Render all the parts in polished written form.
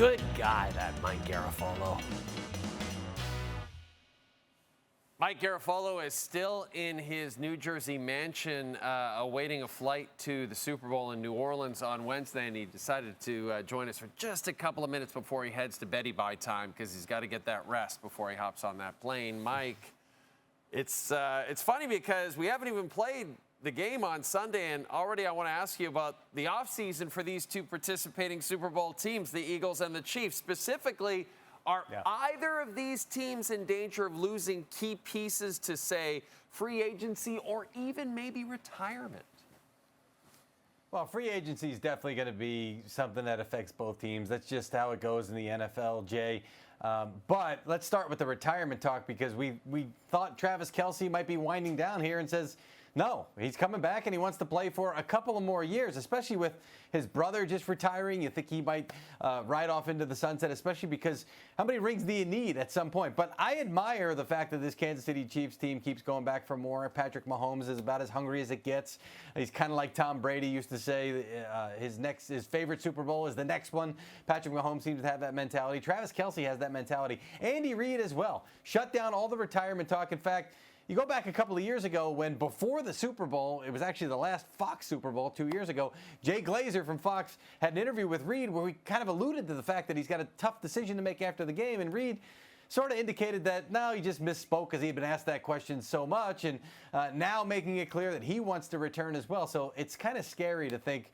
Good guy, that Mike Garafolo. Mike Garafolo is still in his New Jersey mansion awaiting a flight to the Super Bowl in New Orleans on Wednesday, and he decided to join us for just a couple of minutes before he heads to Betty by time because he's got to get that rest before he hops on that plane. Mike, it's funny because we haven't even played the game on Sunday, and already I want to ask you about the offseason for these two participating Super Bowl teams, the Eagles and the Chiefs. Specifically, are either of these teams in danger of losing key pieces to, say, free agency or even maybe retirement? Well, free agency is definitely going to be something that affects both teams. That's just how it goes in the NFL, Jay. But let's start with the retirement talk because we thought Travis Kelce might be winding down here and says, no, he's coming back and he wants to play for a couple of more years, especially with his brother just retiring. You think he might ride off into the sunset, especially because how many rings do you need at some point? But I admire the fact that this Kansas City Chiefs team keeps going back for more. Patrick Mahomes is about as hungry as it gets. He's kind of like Tom Brady used to say, his favorite Super Bowl is the next one. Patrick Mahomes seems to have that mentality. Travis Kelce has that mentality. Andy Reid as well. Shut down all the retirement talk. In fact, you go back a couple of years ago when before the Super Bowl, it was actually the last Fox Super Bowl 2 years ago, Jay Glazer from Fox had an interview with Reid where he kind of alluded to the fact that he's got a tough decision to make after the game. And Reid sort of indicated that, no, he just misspoke because he had been asked that question so much. And now making it clear that he wants to return as well. So it's kind of scary to think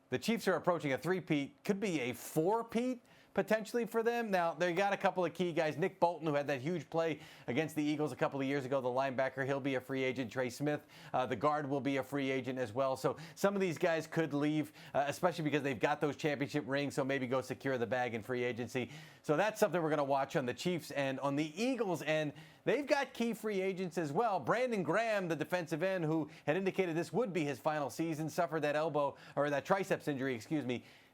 the Chiefs are approaching a three-peat, could be a four-peat potentially for them. Now, they got a couple of key guys. Nick Bolton, who had that huge play against the Eagles a couple of years ago, the linebacker, he'll be a free agent. Trey Smith, the guard, will be a free agent as well. So some of these guys could leave, especially because they've got those championship rings, so maybe go secure the bag in free agency. So that's something we're going to watch on the Chiefs end. On the Eagles end, they've got key free agents as well. Brandon Graham, the defensive end, who had indicated this would be his final season, suffered that that triceps injury,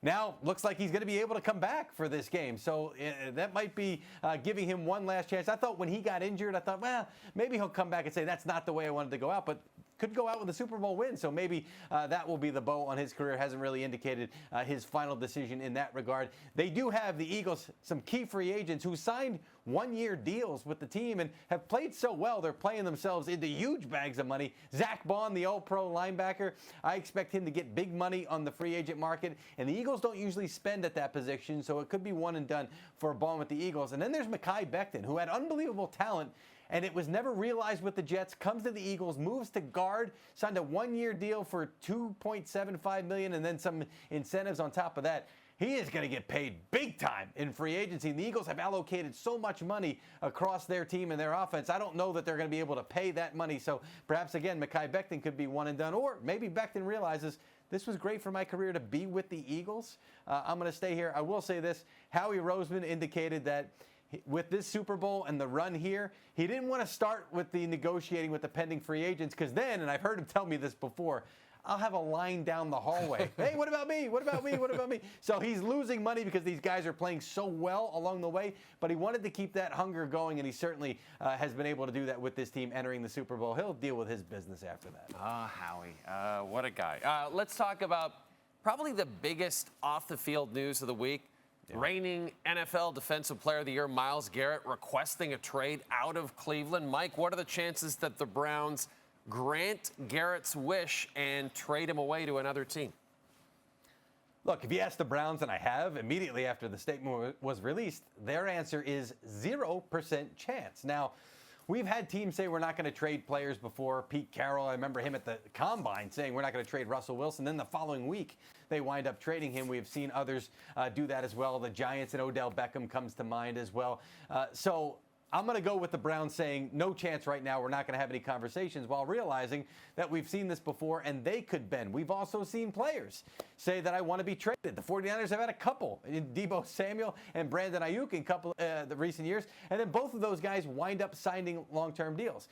Now, looks like he's going to be able to come back for this game. So that might be giving him one last chance. I thought when he got injured, I thought, well, maybe he'll come back and say, that's not the way I wanted to go out. But could go out with a Super Bowl win. So maybe that will be the bow on his career. Hasn't really indicated his final decision in that regard. They do have, the Eagles, some key free agents who signed one-year deals with the team and have played so well. They're playing themselves into huge bags of money. Zach Bond, the all-pro linebacker, I expect him to get big money on the free agent market. And the Eagles don't usually spend at that position, so it could be one and done for Bond with the Eagles. And then there's Mekhi Becton, who had unbelievable talent, and it was never realized with the Jets, comes to the Eagles, moves to guard, signed a one-year deal for $2.75 million, and then some incentives on top of that. He is going to get paid big time in free agency. And the Eagles have allocated so much money across their team and their offense. I don't know that they're going to be able to pay that money. So perhaps, again, Mekhi Becton could be one and done. Or maybe Becton realizes this was great for my career to be with the Eagles. I'm going to stay here. I will say this. Howie Roseman indicated that with this Super Bowl and the run here, he didn't want to start with the negotiating with the pending free agents because then, and I've heard him tell me this before, I'll have a line down the hallway. Hey, what about me? What about me? What about me? So he's losing money because these guys are playing so well along the way, but he wanted to keep that hunger going, and he certainly has been able to do that with this team entering the Super Bowl. He'll deal with his business after that. Howie. What a guy. Let's talk about probably the biggest off-the-field news of the week. Yeah. Reigning NFL Defensive Player of the Year, Myles Garrett, requesting a trade out of Cleveland. Mike, what are the chances that the Browns grant Garrett's wish and trade him away to another team? Look, if you ask the Browns, and I have, immediately after the statement was released, their answer is 0% chance. Now, we've had teams say we're not going to trade players before. Pete Carroll, I remember him at the Combine saying we're not going to trade Russell Wilson. Then the following week, they wind up trading him. We've seen others do that as well. The Giants and Odell Beckham comes to mind as well. So I'm going to go with the Browns saying no chance right now. We're not going to have any conversations, while realizing that we've seen this before and they could bend. We've also seen players say that I want to be traded. The 49ers have had a couple, in Deebo Samuel and Brandon Ayuk in the recent years. And then both of those guys wind up signing long-term deals.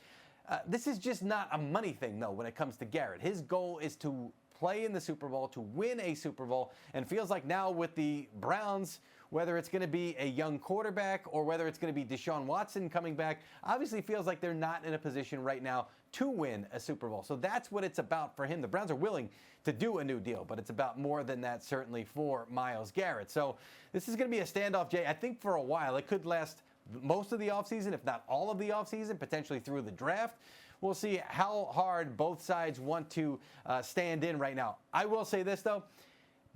This is just not a money thing, though, when it comes to Garrett. His goal is to play in the Super Bowl, to win a Super Bowl, and feels like now with the Browns, whether it's going to be a young quarterback or whether it's going to be Deshaun Watson coming back, obviously feels like they're not in a position right now to win a Super Bowl. So that's what it's about for him. The Browns are willing to do a new deal, but it's about more than that, certainly, for Myles Garrett. So this is going to be a standoff, Jay. I think for a while. It could last most of the offseason, if not all of the offseason, potentially through the draft. We'll see how hard both sides want to stand in right now. I will say this, though.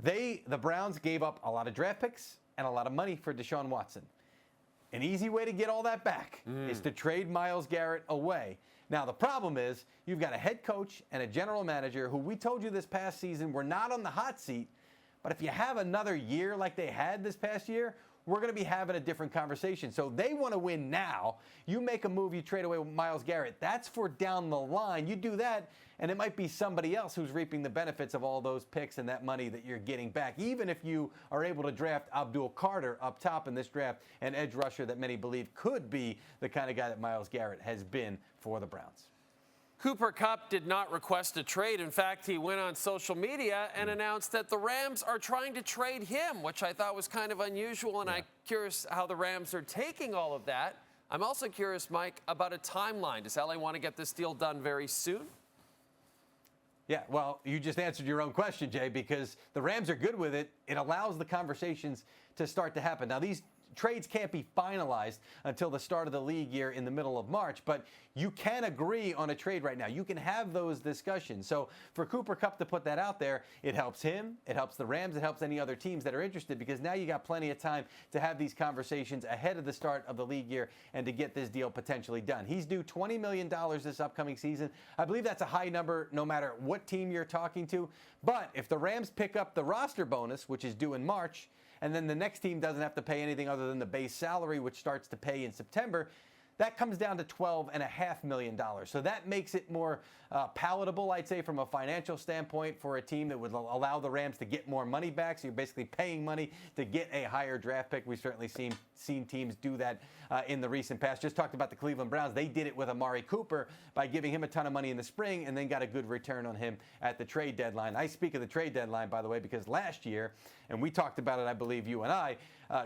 The Browns gave up a lot of draft picks and a lot of money for Deshaun Watson. An easy way to get all that back is to trade Myles Garrett away. Now, the problem is you've got a head coach and a general manager who we told you this past season were not on the hot seat. But if you have another year like they had this past year, we're going to be having a different conversation. So they want to win now. You make a move, you trade away Myles Garrett. That's for down the line. You do that, and it might be somebody else who's reaping the benefits of all those picks and that money that you're getting back, even if you are able to draft Abdul Carter up top in this draft, an edge rusher that many believe could be the kind of guy that Myles Garrett has been for the Browns. Cooper Kupp did not request a trade. In fact, he went on social media and announced that the Rams are trying to trade him, which I thought was kind of unusual, and I'm curious how the Rams are taking all of that. I'm also curious, Mike, about a timeline. Does LA want to get this deal done very soon? Yeah, well, you just answered your own question, Jay, because the Rams are good with it. It allows the conversations to start to happen. Now, these trades can't be finalized until the start of the league year in the middle of March, but you can agree on a trade right now. You can have those discussions. So for Cooper Kupp to put that out there, it helps him, it helps the Rams, it helps any other teams that are interested, because now you got plenty of time to have these conversations ahead of the start of the league year and to get this deal potentially done. He's due $20 million this upcoming season. I believe that's a high number no matter what team you're talking to. But if the Rams pick up the roster bonus, which is due in March, and then the next team doesn't have to pay anything other than the base salary, which starts to pay in September, that comes down to $12.5 million. So that makes it more palatable, I'd say, from a financial standpoint for a team that would allow the Rams to get more money back. So you're basically paying money to get a higher draft pick. We've certainly seen teams do that in the recent past. Just talked about the Cleveland Browns. They did it with Amari Cooper by giving him a ton of money in the spring and then got a good return on him at the trade deadline. I speak of the trade deadline, by the way, because last year, and we talked about it, I believe, you and I,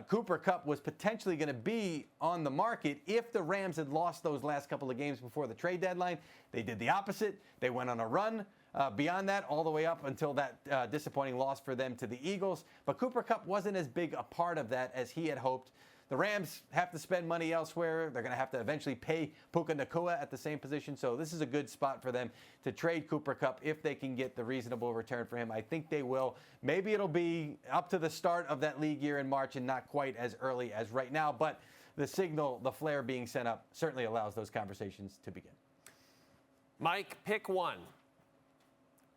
Cooper Kupp was potentially going to be on the market if the Rams had lost those last couple of games before the trade deadline. They did the opposite. They went on a run beyond that all the way up until that disappointing loss for them to the Eagles. But Cooper Kupp wasn't as big a part of that as he had hoped. The Rams have to spend money elsewhere. They're going to have to eventually pay Puka Nacua at the same position. So this is a good spot for them to trade Cooper Kupp if they can get the reasonable return for him. I think they will. Maybe it'll be up to the start of that league year in March and not quite as early as right now. But the signal, the flare being sent up, certainly allows those conversations to begin. Mike, pick one.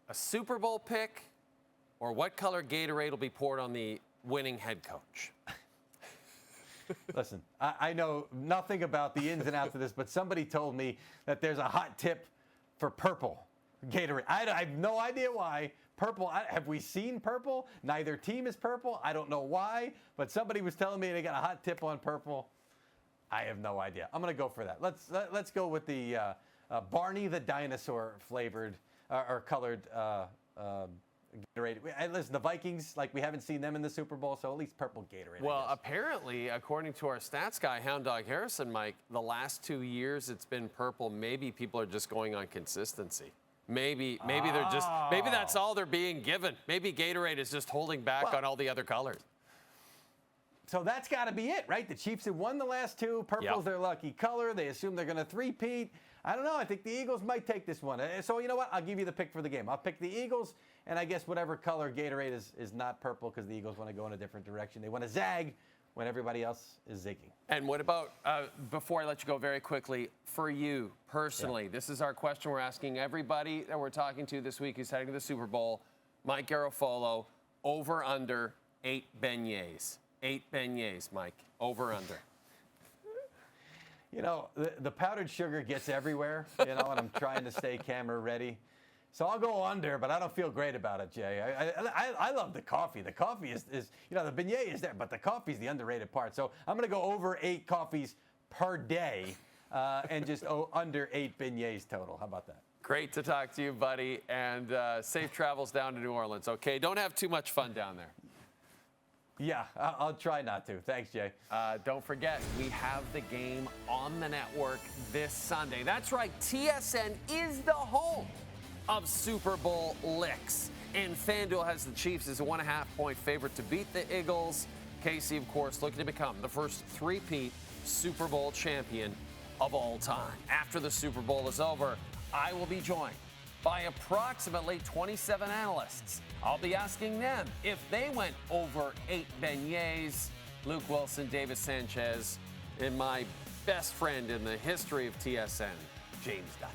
A Super Bowl pick, or what color Gatorade will be poured on the winning head coach? Listen, I know nothing about the ins and outs of this, but somebody told me that there's a hot tip for purple Gatorade. I have no idea why. Purple, have we seen purple? Neither team is purple. I don't know why, but somebody was telling me they got a hot tip on purple. I have no idea. I'm going to go for that. Let's go with the Barney the dinosaur flavored or colored Gatorade. Listen, the Vikings, like, we haven't seen them in the Super Bowl, so at least purple Gatorade. Well, apparently, according to our stats guy, Hound Dog Harrison, Mike, the last 2 years it's been purple. Maybe people are just going on consistency. Maybe they're just, maybe that's all they're being given. Maybe Gatorade is just holding back on all the other colors. So that's got to be it, right? The Chiefs have won the last two. Purple's their lucky color. They assume they're going to three-peat. I don't know. I think the Eagles might take this one. So you know what? I'll give you the pick for the game. I'll pick the Eagles, and I guess whatever color Gatorade is not purple, because the Eagles want to go in a different direction. They want to zag when everybody else is zigging. And what about, before I let you go very quickly, for you personally, this is our question we're asking everybody that we're talking to this week who's heading to the Super Bowl. Mike Garafolo, over under 8 beignets. 8 beignets, Mike. Over under. You know, the powdered sugar gets everywhere, you know, and I'm trying to stay camera ready. So I'll go under, but I don't feel great about it, Jay. I love the coffee. The coffee is, you know, the beignet is there, but the coffee is the underrated part. So I'm going to go over 8 coffees per day and just under 8 beignets total. How about that? Great to talk to you, buddy, and safe travels down to New Orleans, okay? Don't have too much fun down there. Yeah, I'll try not to. Thanks, Jay. Don't forget, we have the game on the network this Sunday. That's right, TSN is the home of Super Bowl licks. And FanDuel has the Chiefs as a 1.5-point favorite to beat the Eagles. KC, of course, looking to become the first three-peat Super Bowl champion of all time. After the Super Bowl is over, I will be joined by approximately 27 analysts. I'll be asking them if they went over 8 beignets. Luke Wilson, Davis Sanchez, and my best friend in the history of TSN, James Duffy.